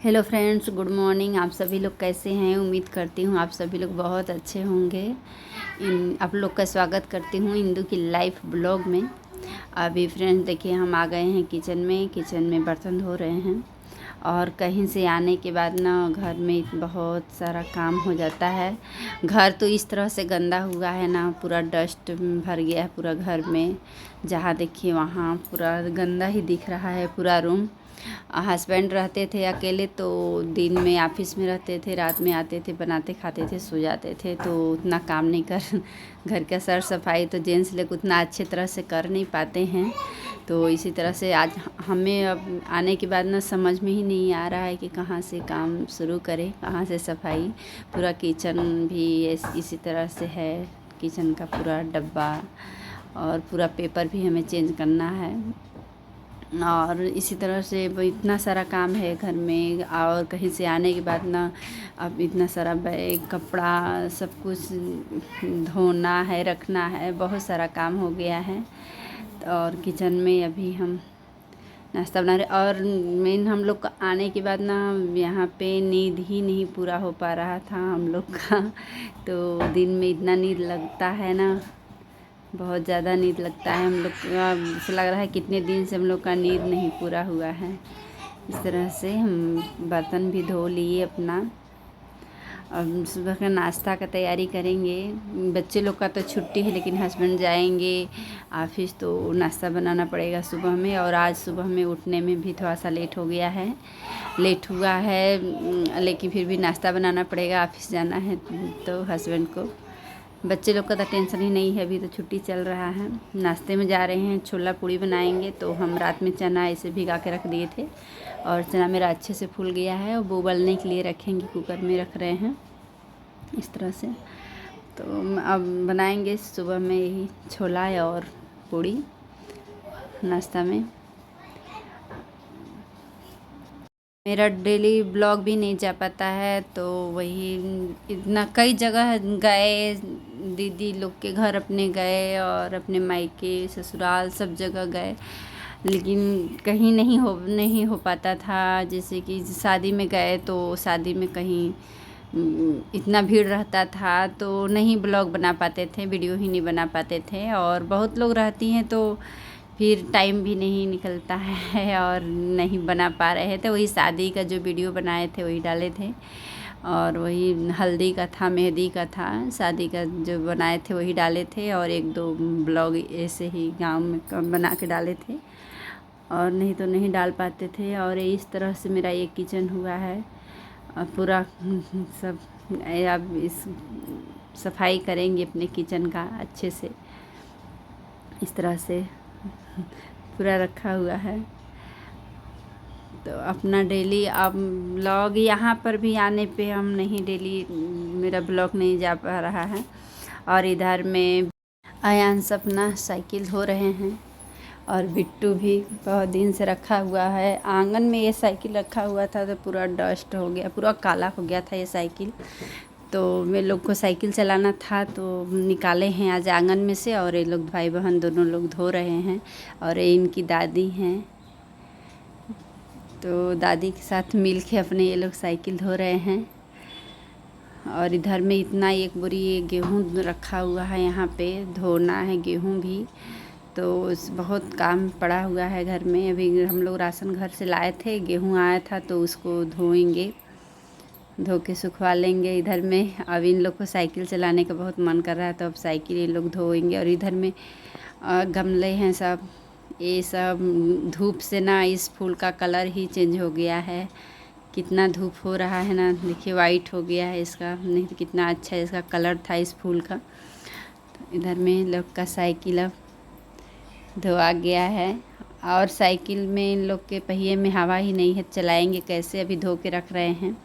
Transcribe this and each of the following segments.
Hello friends, good morning. आप सभी लोग कैसे हैं? उम्मीद करती हूँ आप सभी लोग बहुत अच्छे होंगे। आप लोग का स्वागत करती हूँ इंदू की लाइफ ब्लॉग में। अभी फ्रेंड्स देखिए, हम आ गए हैं किचन में बर्तन धो रहे हैं। और कहीं से आने के बाद ना घर में बहुत सारा काम हो जाता है। घर तो इस तरह से गंदा हुआ है ना, पूरा डस्ट भर गया है पूरा घर में। जहाँ देखिए वहाँ पूरा गंदा ही दिख रहा है पूरा रूम। हस्बैंड रहते थे अकेले तो दिन में ऑफिस में रहते थे, रात में आते थे, बनाते खाते थे, सो जाते थे, तो उतना काम नहीं कर घर का सर सफाई तो जेंट्स लोग उतना अच्छे तरह से कर नहीं पाते हैं। तो इसी तरह से आज हमें अब आने के बाद ना समझ में ही नहीं आ रहा है कि कहाँ से काम शुरू करें, कहाँ से सफाई। पूरा किचन भी इसी तरह से है, किचन का पूरा डब्बा और पूरा पेपर भी हमें चेंज करना है। और इसी तरह से वो इतना सारा काम है घर में। और कहीं से आने के बाद ना अब इतना सारा बैग कपड़ा सब कुछ धोना है, रखना है, बहुत सारा काम हो गया है। और किचन में अभी हम नाश्ता बना रहे। और मेन हम लोग का आने के बाद ना यहाँ पे नींद ही नहीं पूरा हो पा रहा था हम लोग का। तो दिन में इतना नींद लगता है ना, बहुत ज़्यादा नींद लगता है हम लोग का। ऐसा लग रहा है कितने दिन से हम लोग का नींद नहीं पूरा हुआ है। इस तरह से हम बर्तन भी धो लिए अपना। अब सुबह का नाश्ता का तैयारी करेंगे। बच्चे लोग का तो छुट्टी है, लेकिन हस्बैंड जाएंगे ऑफिस तो नाश्ता बनाना पड़ेगा सुबह में। और आज सुबह में उठने में भी थोड़ा सा लेट हो गया है, लेट हुआ है, लेकिन फिर भी नाश्ता बनाना पड़ेगा, ऑफिस जाना है तो हस्बैंड को। बच्चे लोग का तो टेंशन ही नहीं है, अभी तो छुट्टी चल रहा है। नाश्ते में जा रहे हैं, छोला पूड़ी बनाएंगे। तो हम रात में चना ऐसे भिगा के रख दिए थे और चना मेरा अच्छे से फूल गया है और वो उबलने के लिए रखेंगे, कुकर में रख रहे हैं इस तरह से। तो अब बनाएंगे सुबह में यही छोला और पूड़ी नाश्ता में। मेरा डेली ब्लॉग भी नहीं जा पाता है, तो वही इतना कई जगह गए, दीदी लोग के घर अपने गए और अपने मायके ससुराल सब जगह गए, लेकिन कहीं नहीं हो पाता था। जैसे कि शादी में गए तो शादी में कहीं इतना भीड़ रहता था तो नहीं ब्लॉग बना पाते थे, वीडियो ही नहीं बना पाते थे। और बहुत लोग रहती हैं तो फिर टाइम भी नहीं निकलता है और नहीं बना पा रहे थे। वही शादी का जो वीडियो बनाए थे वही डाले थे, और वही हल्दी का था, मेहंदी का था, शादी का जो बनाए थे वही डाले थे। और एक दो ब्लॉग ऐसे ही गांव में बना के डाले थे, और नहीं तो नहीं डाल पाते थे। और इस तरह से मेरा ये किचन हुआ है। और पूरा सब अब इस सफाई करेंगे अपने किचन का अच्छे से। इस तरह से पूरा रखा हुआ है। तो अपना डेली अब ब्लॉग यहाँ पर भी आने पे हम नहीं, डेली मेरा ब्लॉग नहीं जा पा रहा है। और इधर में आयांश अपना साइकिल धो रहे हैं, और बिट्टू भी बहुत दिन से रखा हुआ है। आंगन में ये साइकिल रखा हुआ था तो पूरा डस्ट हो गया, पूरा काला हो गया था ये साइकिल। तो वे लोग को साइकिल चलाना था तो निकाले हैं आज आंगन में से, और ये लोग भाई बहन दोनों लोग धो रहे हैं। और ये इनकी दादी हैं, तो दादी के साथ मिल के अपने ये लोग साइकिल धो रहे हैं। और इधर में इतना एक बोरी ये गेहूँ रखा हुआ है, यहाँ पे धोना है गेहूँ भी। तो बहुत काम पड़ा हुआ है घर में। अभी हम लोग राशन घर से लाए थे, गेहूँ आया था तो उसको धोएंगे, धो के सुखवा लेंगे इधर में। अब इन लोग को साइकिल चलाने का बहुत मन कर रहा है, तो अब साइकिल ये लोग धोएंगे। और इधर में गमले हैं सब, ये सब धूप से ना इस फूल का कलर ही चेंज हो गया है। कितना धूप हो रहा है ना, देखिए वाइट हो गया है इसका, नहीं तो कितना अच्छा इसका कलर था इस फूल का। तो इधर में लोग का साइकिल अब धोआ गया है। और साइकिल में इन लोग के पहिए में हवा ही नहीं है, चलाएंगे कैसे? अभी धो के रख रहे हैं,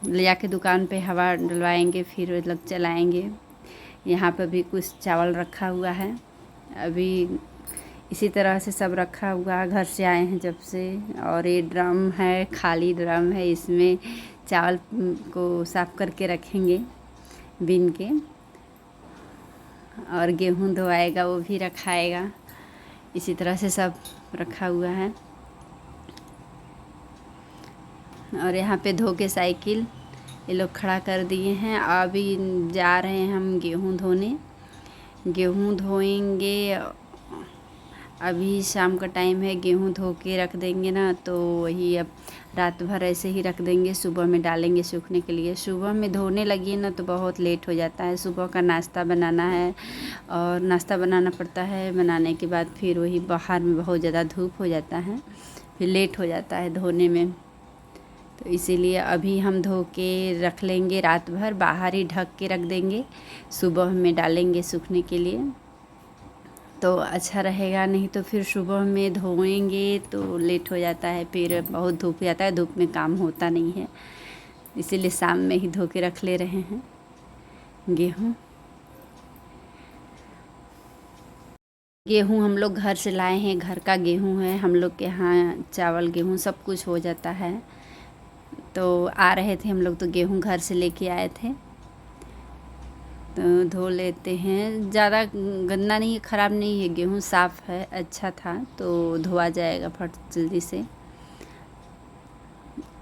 ले जाके दुकान पे हवा डलवाएंगे फिर लोग चलाएंगे। यहाँ पर भी कुछ चावल रखा हुआ है, अभी इसी तरह से सब रखा हुआ है, घर से आए हैं जब से। और ये ड्रम है, खाली ड्रम है, इसमें चावल को साफ करके रखेंगे बीन के। और गेहूँ धोआएगा वो भी रखाएगा, इसी तरह से सब रखा हुआ है। और यहाँ पे धो के साइकिल ये लोग खड़ा कर दिए हैं। अभी जा रहे हैं हम गेहूँ धोने। गेहूँ धोएंगे। अभी शाम का टाइम है, गेहूँ धो के रख देंगे ना तो वही अब रात भर ऐसे ही रख देंगे, सुबह में डालेंगे सूखने के लिए। सुबह में धोने लगी ना तो बहुत लेट हो जाता है। सुबह का नाश्ता बनाना है और नाश्ता बनाना पड़ता है। बनाने के बाद फिर वही बाहर में बहुत ज़्यादा धूप हो जाता है, फिर लेट हो जाता है धोने में। तो इसीलिए अभी हम धो के रख लेंगे, रात भर बाहर ही ढक के रख देंगे, सुबह में डालेंगे सूखने के लिए तो अच्छा रहेगा। नहीं तो फिर सुबह में धोएंगे तो लेट हो जाता है, फिर बहुत धूप जाता है, धूप में काम होता नहीं है। इसीलिए शाम में ही धो के रख ले रहे हैं गेहूँ। गेहूँ हम लोग घर से लाए हैं, घर का गेहूँ है। हम लोग के यहाँ चावल गेहूँ सब कुछ हो जाता है। तो आ रहे थे हम लोग तो गेहूँ घर से लेके आए थे, तो धो लेते हैं। ज़्यादा गंदा नहीं है, ख़राब नहीं है, गेहूँ साफ़ है, अच्छा था तो धोआ जाएगा फट जल्दी से।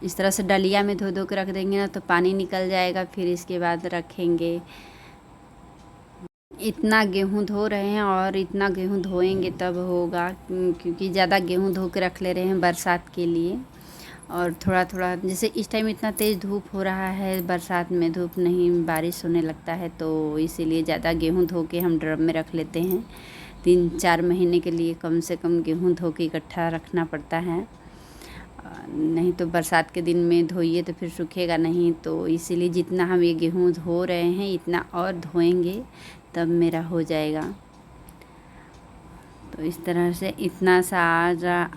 इस तरह से डलिया में धो धो के रख देंगे ना तो पानी निकल जाएगा, फिर इसके बाद रखेंगे। इतना गेहूँ धो रहे हैं और इतना गेहूँ धोएंगे तब होगा, क्योंकि ज़्यादा गेहूँ धो के रख ले रहे हैं बरसात के लिए। और थोड़ा थोड़ा जैसे इस टाइम इतना तेज़ धूप हो रहा है, बरसात में धूप नहीं बारिश होने लगता है, तो इसीलिए ज़्यादा गेहूँ धो के हम ड्रम में रख लेते हैं। 3-4 महीने के लिए कम से कम गेहूँ धो के इकट्ठा रखना पड़ता है, नहीं तो बरसात के दिन में धोइए तो फिर सूखेगा नहीं। तो इसीलिए जितना हम ये गेहूँ धो रहे हैं इतना और धोएंगे तब मेरा हो जाएगा। तो इस तरह से इतना सा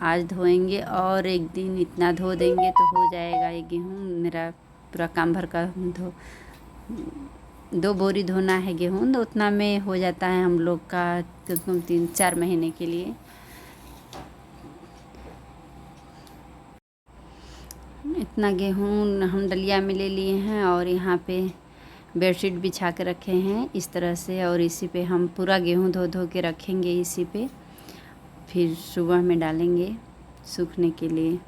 आज धोएंगे और एक दिन इतना धो देंगे तो हो जाएगा ये गेहूँ मेरा पूरा काम भर का। 2 बोरी धोना है गेहूँ, तो उतना में हो जाता है हम लोग का 3-4 महीने के लिए। इतना गेहूँ हम डलिया में ले लिए हैं और यहाँ पे बेडशीट बिछा के रखे हैं इस तरह से, और इसी पे हम पूरा गेहूँ धो धो के रखेंगे इसी पे, फिर सुबह में डालेंगे सूखने के लिए।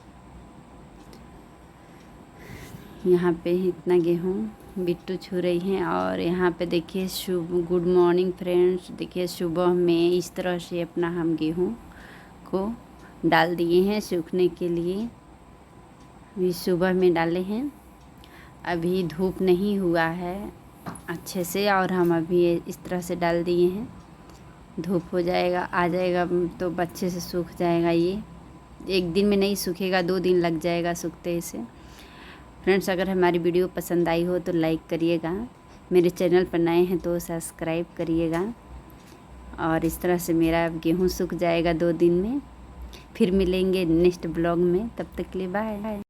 यहाँ पे इतना गेहूँ बिट्टू छू रही हैं। और यहाँ पे देखिए गुड मॉर्निंग फ्रेंड्स, देखिए सुबह में इस तरह से अपना हम गेहूँ को डाल दिए हैं सूखने के लिए। अभी सुबह में डाले हैं, अभी धूप नहीं हुआ है अच्छे से, और हम अभी इस तरह से डाल दिए हैं। धूप हो जाएगा, आ जाएगा तो अच्छे से सूख जाएगा। ये एक दिन में नहीं सूखेगा, 2 दिन लग जाएगा सूखते इसे। फ्रेंड्स, अगर हमारी वीडियो पसंद आई हो तो लाइक करिएगा, मेरे चैनल पर नए हैं तो सब्सक्राइब करिएगा। और इस तरह से मेरा गेहूँ सूख जाएगा 2 दिन में। फिर मिलेंगे नेक्स्ट ब्लॉग में, तब तक के लिए बाय।